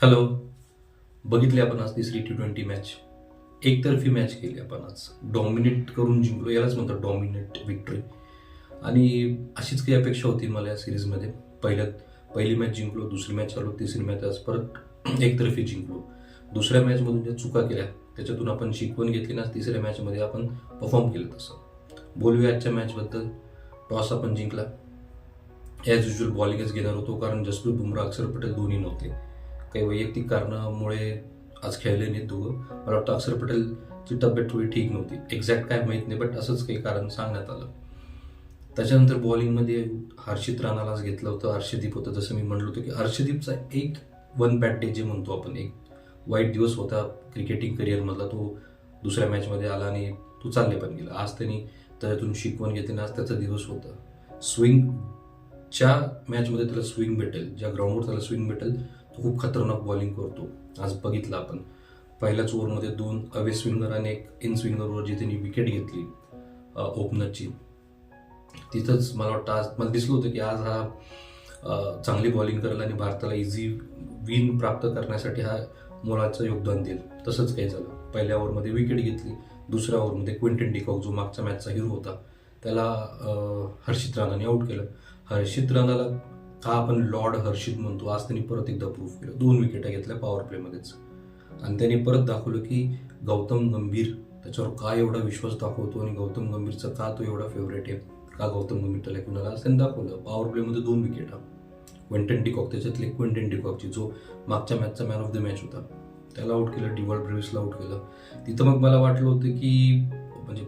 Hello. बघितली आपण आज तिसरी T20 मॅच. एकतर्फी मॅच केली आपण आज. डॉमिनेट करून जिंकलो, यालाच म्हणतात डॉमिनेट विक्टरी. आणि अशीच काही अपेक्षा होती मला या सिरीजमध्ये. पहिली मॅच जिंकलो, दुसरी मॅच चालू, तिसरी मॅच आज परत एकतर्फी जिंकलो. दुसऱ्या मॅचमधून ज्या चुका केल्या त्याच्यातून आपण शिकवण घेतली ना, तिसऱ्या मॅचमध्ये आपण परफॉर्म केलं. तसं बोलूया आजच्या मॅचबद्दल. टॉस आपण जिंकला. ॲज युजल बॉलिंगच घेणार होतो, कारण जसप्रीत बुमराह, अक्षर पटेल दोन्ही नव्हते. काही वैयक्तिक कारणामुळे आज खेळले नाहीत दोघं. मला वाटतं अक्षर पटेलची तब्येत थोडी ठीक नव्हती. एक्झॅक्ट काय माहीत नाही, बट असंच काही कारण सांगण्यात आलं. त्याच्यानंतर बॉलिंगमध्ये हर्षित राणाला आज घेतलं होतं. हर्षदीप होतं. जसं मी म्हणलो होतं की हर्षदीपचा एक वन बॅड डे जे म्हणतो आपण, एक वाईट दिवस होता क्रिकेटिंग करिअरमधला, तो दुसऱ्या मॅचमध्ये आला आणि तो चालले पण गेला. आज त्यांनी त्याच्यातून शिकवण घेतली. आज त्याचा दिवस होता. स्विंगच्या मॅचमध्ये त्याला स्विंग भेटेल, ज्या ग्राउंडवर त्याला स्विंग भेटेल, तो खूप खतरनाक बॉलिंग करतो. आज बघितलं आपण पहिल्याच ओव्हरमध्ये 2 अवे स्विंगर आणि एक इन स्विंगरवर जी त्यांनी विकेट घेतली ओपनरची, तिथंच मला वाटतं आज मला दिसलं होतं की आज हा चांगली बॉलिंग करेल आणि भारताला इझी विन प्राप्त करण्यासाठी हा मोलाचं योगदान देईल. तसंच काही झालं. पहिल्या ओव्हरमध्ये विकेट घेतली. दुसऱ्या ओव्हरमध्ये क्विंटन डिकॉक, जो मागच्या मॅचचा हिरो होता, त्याला हर्षित राणाने आऊट केलं. हर्षित राणाला का आपण लॉर्ड हर्षित म्हणतो, आज त्यांनी परत एकदा प्रूव्ह केलं. 2 विकेटा घेतल्या पॉवर प्लेमध्येच. आणि त्यांनी परत दाखवलं की गौतम गंभीर त्याच्यावर का एवढा विश्वास दाखवतो आणि गौतम गंभीरचा का तो एवढा फेवरेट आहे, का गौतम गंभीर त्याला कुणाला, आज त्यांनी दाखवलं. पॉवर प्लेमध्ये 2 विकेटा. क्विंटन डिकॉक, त्याच्यातले क्विंटन डिकॉकची, जो मागच्या मॅचचा मॅन ऑफ द मॅच होता, त्याला आऊट केलं. डिवॉल्ट ब्रेव्हिसला आऊट केलं. तिथं मग मला वाटलं होतं की म्हणजे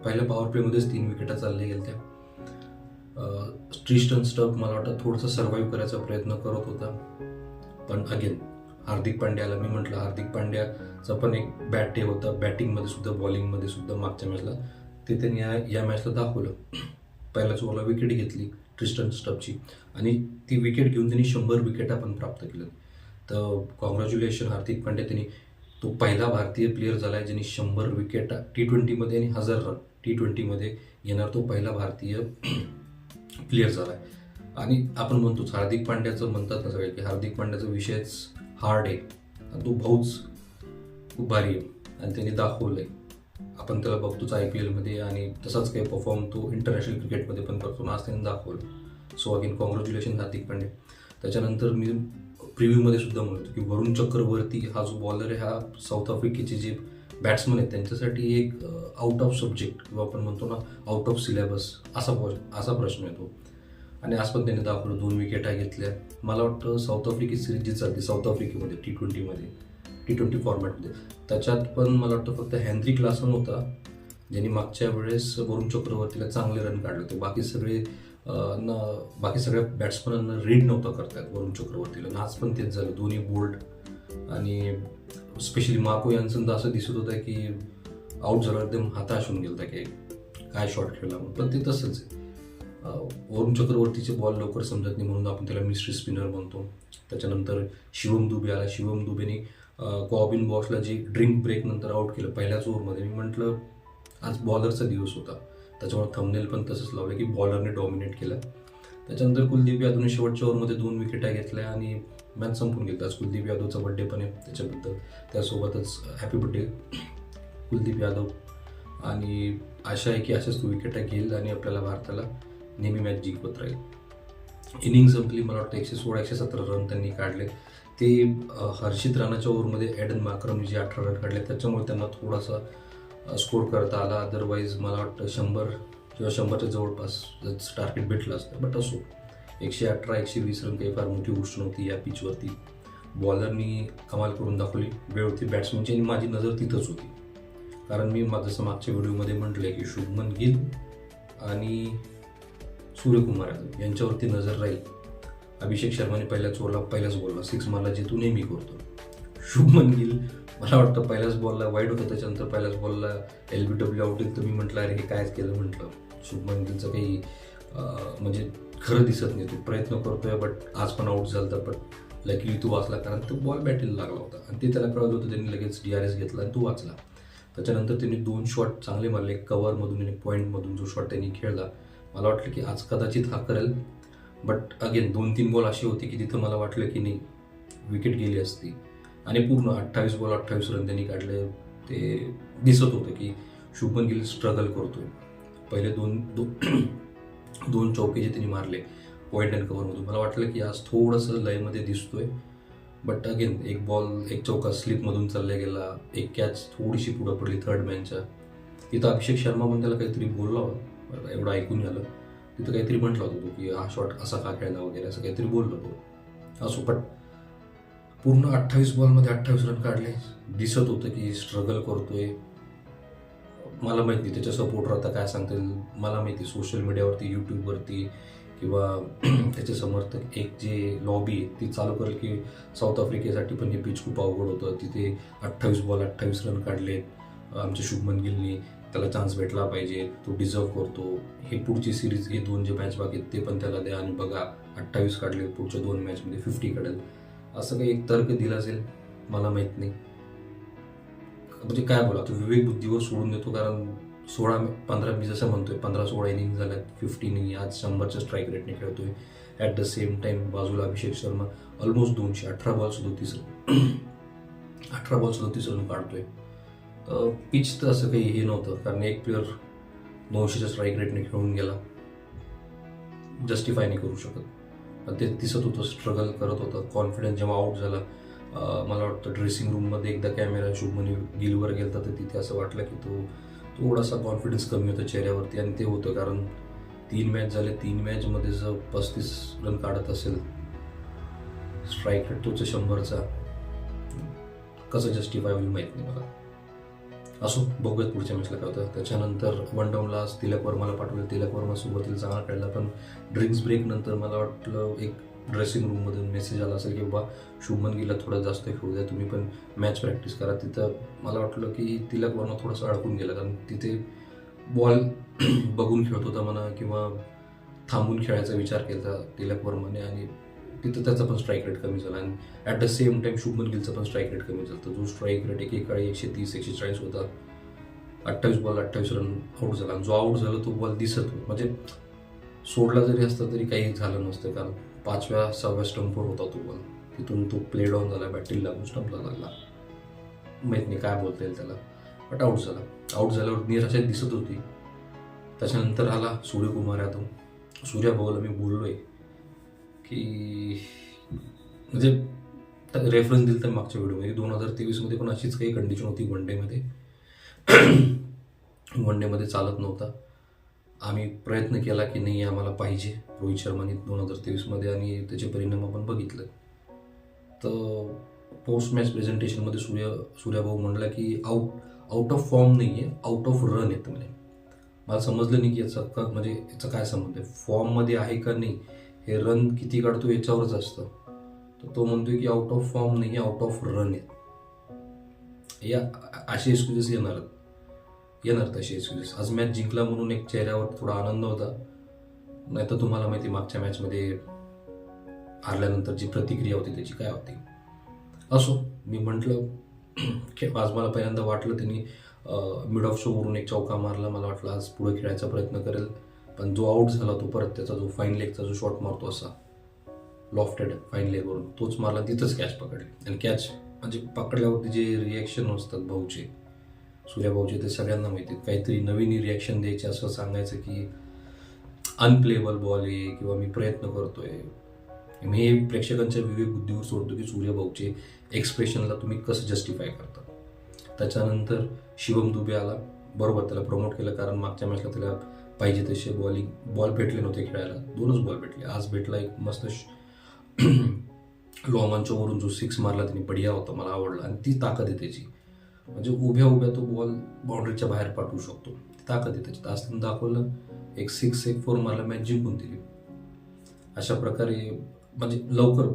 पहिल्या पॉवर प्लेमध्येच 3 विकेटा चालल्या गेल्या त्या. ट्रिस्टन स्टर्क मला वाटतं थोडंसं सर्व्हाइव्ह करायचा प्रयत्न करत होता. पण अगेन हार्दिक पांड्याला मी म्हटलं, हार्दिक पांड्याचा पण एक बॅट डे होता, बॅटिंगमध्ये सुद्धा बॉलिंगमध्ये सुद्धा मागच्या मॅचला. ते त्यांनी या मॅचला दाखवलं. पहिल्याच ओव्हरला विकेट घेतली ट्रिस्टन स्टर्कची आणि ती विकेट घेऊन त्यांनी 100 विकेटा पण प्राप्त केल्या. तर कॉंग्रॅच्युलेशन हार्दिक पांड्या. त्यांनी तो पहिला भारतीय प्लेयर झाला आहे ज्यांनी 100 विकेटा T20मध्ये आणि 1000 रन T20मध्ये घेणार तो पहिला भारतीय प्लेयर झाला आहे. आणि आपण म्हणतोच हार्दिक पांड्याचं, म्हणतात ना सगळे की हार्दिक पांड्याचा विषयच हार्ड आहे आणि तो भाऊच खूप भारी आहे आणि त्यांनी दाखवलं आहे. आपण त्याला बघतोच IPL मध्ये आणि तसाच काही परफॉर्म तो इंटरनॅशनल क्रिकेटमध्ये पण करतो. आज त्यांनी दाखवलं. So again congratulation Hardik Pandya. त्याच्यानंतर मी प्रिव्ह्यूमध्ये सुद्धा म्हणतो की वरुण चक्रवर्ती हा जो बॉलर आहे, हा साऊथ आफ्रिकेचे जे बॅट्समन आहेत त्यांच्यासाठी एक आउट ऑफ सब्जेक्ट किंवा आपण म्हणतो ना आउट ऑफ सिलेबस असा प्रश्न येतो. आणि आज पण त्यांनी दाखवलं. 2 विकेटा घेतल्या. मला वाटतं साऊथ आफ्रिकी सिरीज जी चालते साऊथ आफ्रिकेमध्ये T20 फॉर्मॅटमध्ये, त्याच्यात पण मला वाटतं फक्त हेनरी क्लासन होता ज्यांनी मागच्या वेळेस वरुण चक्रवर्तीला चांगले रन काढले होते. बाकी सगळ्या बॅट्समनांना रीड नव्हता करतात वरुण चक्रवर्तीला. आणि आज पण तेच झालं. दोन्ही बोल्ड आणि स्पेशली मार्को यान्सन असं दिसत होतं की आऊट झाला, एकदम हताश होऊन गेला की काय शॉट खेळला. पण ते तसंच आहे. वरुण चक्रवर्तीचे बॉल लवकर समजत नाही म्हणून आपण त्याला मिस्ट्री स्पिनर म्हणतो. त्याच्यानंतर शिवम दुबे आला. शिवम दुबेने कॉबिन बॉसला जी ड्रिंक ब्रेक नंतर आऊट केलं पहिल्याच ओव्हरमध्ये. मी म्हटलं आज बॉलरचा दिवस होता, त्याच्यामुळे थंबनेल पण तसंच लावलं की बॉलरने डॉमिनेट केलं. त्याच्यानंतर कुलदीप यादवने शेवटच्या ओव्हरमध्ये 2 विकेटा घेतल्या आणि मॅच संपून गेली. आज कुलदीप यादवचा बड्डे पण आहे, त्याच्याबद्दल त्यासोबतच हॅपी बड्डे कुलदीप यादव. आणि आशा आहे की अशाच तो विकेटा घेईल आणि आपल्याला भारताला नेहमी मॅच जिंकवत राहील. इनिंग संपली. मला वाटतं 116-117 रन त्यांनी काढले. ते हर्षित राणाच्या ओव्हरमध्ये ॲडन मार्क्रमने जे 18 रन काढले त्याच्यामुळे त्यांना थोडासा स्कोर करता आला. अदरवाईज मला वाटतं 100 किंवा 100च्या जवळपास टार्गेट भेटलं असतं. बट असो, 118-120 रन काही फार मोठी गोष्ट नव्हती या पिचवरती. बॉलरनी कमाल करून दाखवली. वेळ होती बॅट्समनची आणि माझी नजर तिथंच होती. कारण मी जसं मागच्या व्हिडिओमध्ये म्हटलं आहे की शुभमन गिल आणि सूर्यकुमार यादव यांच्यावरती नजर राहील. अभिषेक शर्माने पहिल्याच बॉलला 6 मारला, जे तू नेहमी करतो. शुभमन गिल मला वाटतं पहिल्याच बॉलला वाईड होतं, त्याच्यानंतर पहिल्याच बॉलला LBW आउट येईल. तर मी म्हटलं अरे हे कायच केलं म्हटलं. शुभमन गिलचं काही म्हणजे खरं दिसत नाही. तो प्रयत्न करतोय बट आज पण आऊट झाला. बट लकीली तो वाचला, कारण तो बॉल बॅटीला लागला होता आणि ते त्याला कळलं होतं. त्यांनी लगेच DRS घेतला आणि तो वाचला. त्याच्यानंतर त्यांनी 2 शॉट चांगले मारले. कव्हरमधून आणि पॉईंटमधून जो शॉट त्यांनी खेळला, मला वाटलं की आज कदाचित हा करेल. बट अगेन 2-3 बॉल अशी होती की तिथं मला वाटलं की नाही विकेट गेली असती आणि पूर्ण 28 बॉल 28 रन त्यांनी काढले. ते दिसत होतं की शुभमन गिल स्ट्रगल करतोय. पहिले दोन चौके जे त्यांनी मारले पॉईंट अँड कव्हरमधून, मला वाटलं की आज थोडंसं लयमध्ये दिसतोय. बट अगेन एक चौका स्लिपमधून चालला गेला, एक कॅच थोडीशी पुढं पडली थर्ड मॅनच्या. तिथं अभिषेक शर्मा पण त्याला काहीतरी बोलला होता, एवढं ऐकून आलं. तिथं काहीतरी म्हटलं होतं की हा शॉट असा का खेळला वगैरे असं काहीतरी बोललो तो. असो, पण पूर्ण 28 बॉलमध्ये 28 रन काढले. दिसत होतं की स्ट्रगल करतोय. मला माहिती त्याच्या सपोर्टर आता काय सांगतील, मला माहिती सोशल मीडियावरती, यूट्यूबवरती किंवा त्याचे समर्थक एक जे लॉबी आहे ती चालू करेल की साऊथ आफ्रिकेसाठी पण हे पिच खूप अवघड होतं, तिथे 28 बॉल 28 रन काढले आमच्या शुभमन गिलनी, त्याला चान्स भेटला पाहिजे, तो डिझर्व करतो, हे पुढची सिरीज हे 2 जे मॅच बाकी आहेत ते पण त्याला द्या आणि बघा 28 काढले, पुढच्या 2 मॅचमध्ये 50 काढेल, असं काही एक तर्क दिला असेल मला माहीत नाही. म्हणजे काय बोला, तो विवेक बुद्धीवर सोडून देतो. कारण 16-15 मी जसं म्हणतोय 15-16 इनिंग झाल्यात, 50 इनिंग, आज 100च्या स्ट्राईक रेटने खेळतोय. ॲट द सेम टाइम बाजूला Abhishek Sharma almost 200, 18 ball 37 run काढतोय. तर पिच तर असं काही हे नव्हतं, कारण एक प्लेअर 900च्या स्ट्राईक रेटने खेळून गेला, जस्टिफाय नाही करू शकत. पण ते दिसत होतं, स्ट्रगल करत होतं. कॉन्फिडन्स जेव्हा आउट झाला, मला वाटतं ड्रेसिंग रूममध्ये एकदा कॅमेरा शुभमन गिलवर गेला तर तिथे असं वाटलं की तो थोडासा कॉन्फिडन्स कमी होता चेहऱ्यावरती. आणि ते होतं कारण 3 मॅच झाले, 3 मॅचमध्ये जर 35 रन काढत असेल, स्ट्राईक रेट तोच 100चा, कसं जस्टिफाय होईल माहीत नाही मला. असो, बघूयात पुढच्या मॅचला काय होतं. त्याच्यानंतर वन डाऊनला तिलक वर्माला पाठवलं. तिलक वर्मा सुरुवातीला चांगला खेळला, पण ड्रिंक्स ब्रेक नंतर मला वाटलं एक ड्रेसिंग रूममधून मेसेज आला असेल की बाबा शुभमन गिलला थोडं जास्त खेळू द्या, तुम्ही पण मॅच प्रॅक्टिस करा. तिथं मला वाटलं की तिलक वर्मा थोडंसं अडकून गेला, कारण तिथे बॉल बघून खेळत होता म्हणा किंवा थांबून खेळायचा विचार केला तिलक वर्माने, आणि तिथं त्याचा पण स्ट्राईक रेट कमी झाला. आणि at the same time Shubman गिलचा पण स्ट्राईक रेट कमी झाला. जो स्ट्राईक रेट एकेकाळी 130-140 होता, 28 बॉल 28 रन आऊट झाला. जो आऊट झाला तो बॉल दिसत होता, म्हणजे सोडला जरी असता तरी काही झालं नसतं, कारण 5व्या-6व्या स्टंपवर होता तो बॉल. तिथून तो प्ले डाऊन झाला, बॅटिंग लागून स्टंपला लागला. माहीत नाही काय बोलता येईल त्याला, बट आऊट झाला. आऊट झाल्यावर निराशा दिसत होती. त्याच्यानंतर आला सूर्यकुमार यादव. सूर्या भाऊला मी बोललोय की म्हणजे रेफरन्स दिलं तर मागच्या व्हिडिओमध्ये 2023मध्ये पण अशीच काही कंडिशन होती वनडेमध्ये चालत नव्हता. आम्ही प्रयत्न केला की नाही आम्हाला पाहिजे रोहित शर्माने 2023मध्ये, आणि त्याचे परिणाम आपण बघितले. तर पोस्ट मॅच प्रेझेंटेशनमध्ये सूर्याभाऊ म्हणला की आउट ऑफ फॉर्म नाही आहे, आउट ऑफ रन येतं. म्हणजे मला समजलं नाही की याचा काय संबंध आहे, फॉर्ममध्ये आहे का नाही, हे रन किती काढतो याच्यावरच असतं. तर तो म्हणतोय की आउट ऑफ फॉर्म नाही आहे, आउट ऑफ रन आहे. या असे एक्सक्युजेस येणार तसे एक्सक्युजेस. आज मॅच जिंकला म्हणून एक चेहऱ्यावर थोडा आनंद होता, नाही तर तुम्हाला माहिती मागच्या मॅचमध्ये हारल्यानंतर जी प्रतिक्रिया होती त्याची काय होती. असो, मी म्हटलं आज मला पहिल्यांदा वाटलं त्यांनी मिड ऑफ शोवरून एक चौका मारला, मला वाटलं आज पुढे खेळायचा प्रयत्न करेल, पण जो आऊट झाला तो परत त्याचा जो फाईन लेगचा जो शॉट मारतो असा लॉफ्टेड फाईन लेगवरून तोच मारला, तिथंच कॅच पकडली. आणि कॅच म्हणजे पकडल्यावरती जे रिॲक्शन असतात भाऊचे, सूर्या भाऊचे, ते सगळ्यांना माहिती. काहीतरी नवीन रिॲक्शन द्यायचे, असं सांगायचं की अनप्लेबल बॉल आहे किंवा मी प्रयत्न करतोय. मी हे प्रेक्षकांच्या विवेक बुद्धीवर सोडतो की सूर्या भाऊचे एक्सप्रेशनला तुम्ही कसं जस्टिफाय करता. त्याच्यानंतर शिवम दुबे आला, बरोबर त्याला प्रमोट केलं, कारण मागच्या मॅचला त्याला पाहिजे तसे बॉल भेटले नव्हते खेळायला, 2च बॉल भेटले. आज भेटला एक मस्त लॉंग ऑनच्यावरून जो 6 मारला त्यांनी, बढिया होता, मला आवडला. आणि ती ताकद आहे त्याची, म्हणजे उभ्या तो बॉल बाउंड्रीच्या बाहेर पाठवू शकतो, ती ताकद आहे त्याची. आज त्यांनी दाखवलं, एक 6 एक 4 मारला, मॅच जिंकून दिली. अशा प्रकारे म्हणजे लवकर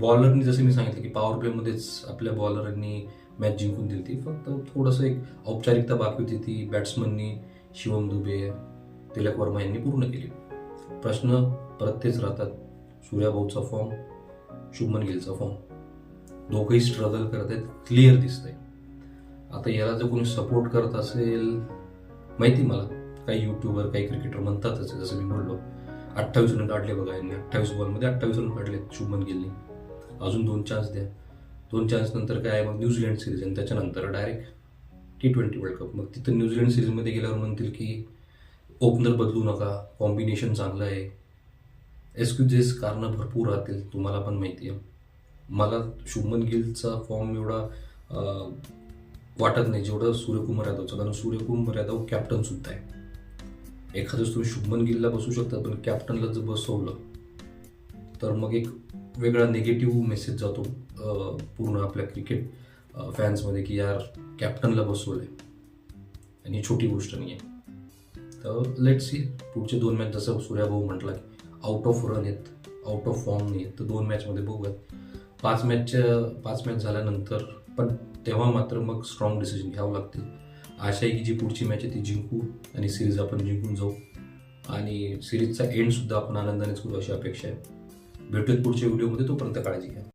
बॉलरनी, जसं मी सांगितलं की पॉवर प्लेमध्येच आपल्या बॉलरांनी मॅच जिंकून दिली ती, फक्त थोडंसं एक औपचारिकता बाकी होती, ती बॅट्समननी शिवम दुबे, तिलक वर्मा यांनी पूर्ण केली. प्रश्न परत तेच राहतात, सूर्याभाऊचा फॉर्म, शुभमन गिलचा फॉर्म, दोघंही स्ट्रगल करत आहेत, क्लिअर दिसतंय. आता याला जर कोणी सपोर्ट करत असेल, माहिती मला काही युट्यूबर काही क्रिकेटर म्हणतातच, जसं मी बोललो 28 रन काढले बघा यांनी, 28 बॉलमध्ये 28 रन काढले शुभमन गिलनी. अजून 2 चान्स द्या. 2 चान्स नंतर काय मग न्यूझीलंड सिरीज आणि त्याच्यानंतर डायरेक्ट T20 वर्ल्ड कप. मग तिथं न्यूझीलंड सिरीजमध्ये गेल्यावर म्हणतील की ओपनर बदलू नका, कॉम्बिनेशन चांगलं आहे. एक्सक्युजेस कारणं भरपूर राहतील, तुम्हाला पण माहिती आहे. मला शुभमन गिलचा फॉर्म एवढा वाटत नाही जेवढं सूर्यकुमार यादवचा, कारण सूर्यकुमार यादव कॅप्टनसुद्धा आहे. एखादंच तुम्ही शुभमन गिलला बसू शकता, पण कॅप्टनला जर बसवलं तर मग एक वेगळा निगेटिव्ह मेसेज जातो पूर्ण आपल्या क्रिकेट फॅन्समध्ये की यार कॅप्टनला बसवलंय आणि ही छोटी गोष्ट नाही आहे. तर लेट सी पुढचे 2 मॅच, जसं सूर्याभाऊ म्हटला की आउट ऑफ रन आहेत, आउट ऑफ फॉर्म नाही आहेत, तर 2 मॅचमध्ये बघूयात. 5 मॅच झाल्यानंतर पण तेव्हा मात्र मग स्ट्रॉंग डिसिजन घ्यावं लागतील. आशा आहे की जी पुढची मॅच आहे ती जिंकू आणि सिरीज आपण जिंकून जाऊ आणि सिरीजचा एंडसुद्धा आपण आनंदानेच करू अशी अपेक्षा आहे. भेटूयात पुढच्या व्हिडिओमध्ये, तोपर्यंत काळजी घ्या.